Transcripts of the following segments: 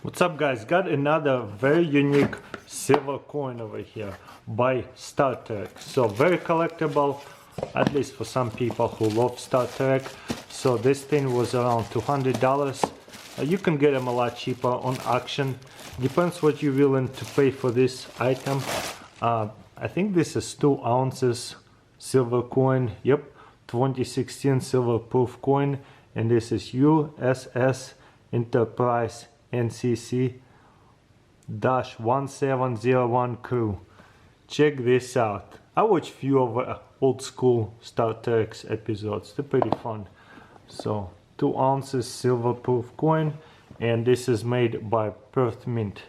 What's up guys, got another very unique silver coin over here by Star Trek. So very collectible, at least for some people who love Star Trek. So this thing was around $200. You can get them a lot cheaper on auction. Depends what you're willing to pay for this item. I think this is 2 ounces silver coin. Yep, 2016 silver proof coin. And this is USS Enterprise NCC-1701 crew. Check this out. I watched few of old school Star Trek episodes. They're pretty fun. So 2 ounces silver proof coin, and this is made by Perth Mint.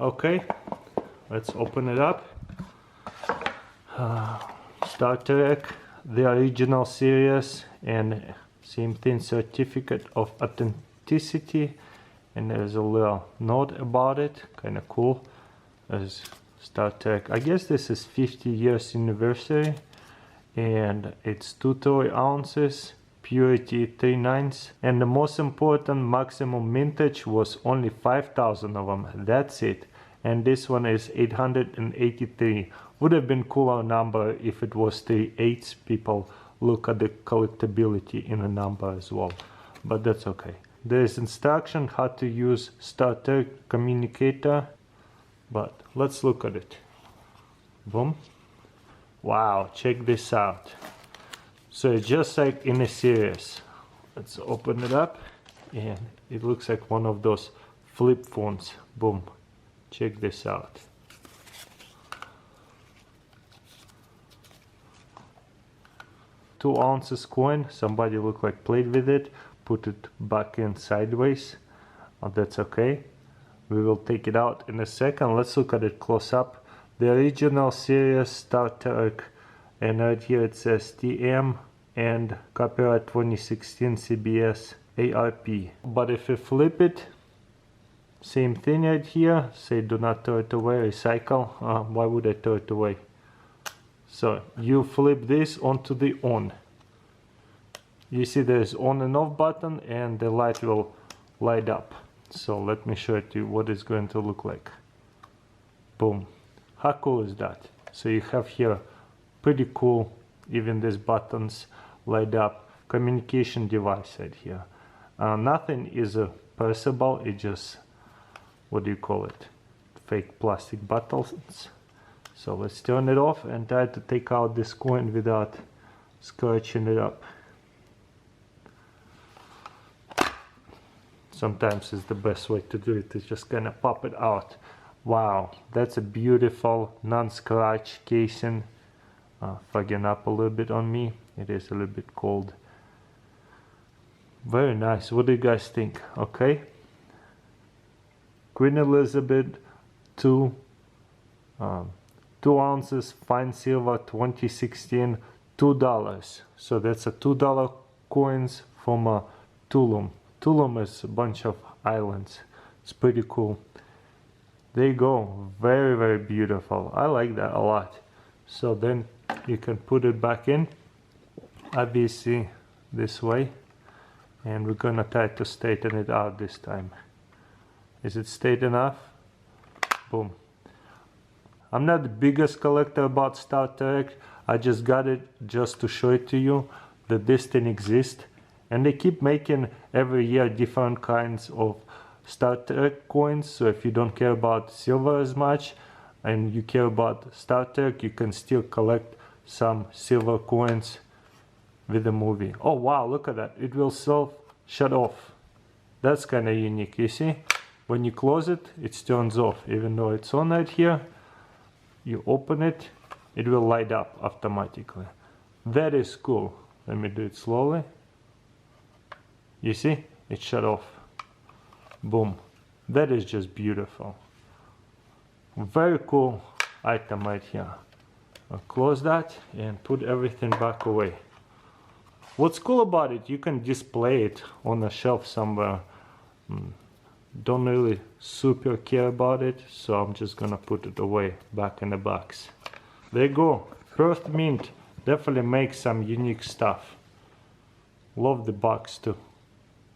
Okay, let's open it up. Star Trek, the original series, and same thing, certificate of authenticity. And there's a little note about it, kind of cool. As Star Trek, I guess this is 50 years anniversary, and it's 2 ounces, purity 3/9, and the most important, maximum mintage was only 5,000 of them. That's it. And this one is 883. Would have been cooler number if it was 3/8. People look at the collectability in a number as well, but that's okay. There is instruction how to use Star Trek communicator, but let's look at it. Boom. Wow, check this out. So it's just like in a series. Let's open it up, and it looks like one of those flip phones. Boom. Check this out. Two ounces coin. Somebody looked like played with it. Put it back in sideways. That's okay. We will take it out in a second. Let's look at it close up. The original series Star Trek, and right here it says TM and copyright 2016 CBS ARP. But if you flip it, same thing right here. Say do not throw it away, recycle. Why would I throw it away? So you flip this onto the on. You see there's on and off button, and the light will light up. So let me show it to you what it's going to look like. Boom. How cool is that? So you have here pretty cool, even these buttons light up. Communication device right here. Nothing is pressable, it just, what do you call it? Fake plastic buttons. So let's turn it off and try to take out this coin without scratching it up. Sometimes it's the best way to do it, is just kind of pop it out. Wow, that's a beautiful non-scratch casing. Fogging up a little bit on me. It is a little bit cold. Very nice. What do you guys think? Okay. Queen Elizabeth 2 ounces fine silver 2016, $2. So that's a $2 coins from Tulum. Tulum is a bunch of islands. It's pretty cool. There you go. Very, very beautiful. I like that a lot. So then you can put it back in, obviously this way, and we're gonna try to straighten it out this time. Is it straight enough? Boom. I'm not the biggest collector about Star Trek. I just got it just to show it to you that this thing exists. And they keep making every year different kinds of Star Trek coins. So if you don't care about silver as much and you care about Star Trek, you can still collect some silver coins with the movie. Oh wow, look at that. It will self shut off. That's kind of unique, you see? When you close it, it turns off. Even though it's on right here, you open it, it will light up automatically. That is cool. Let me do it slowly. You see, it shut off. Boom. That is just beautiful. Very cool item right here. I'll close that and put everything back away. What's cool about it, you can display it on a shelf somewhere. Don't really super care about it, so I'm just gonna put it away back in the box. There you go. Perth Mint definitely makes some unique stuff. Love the box too.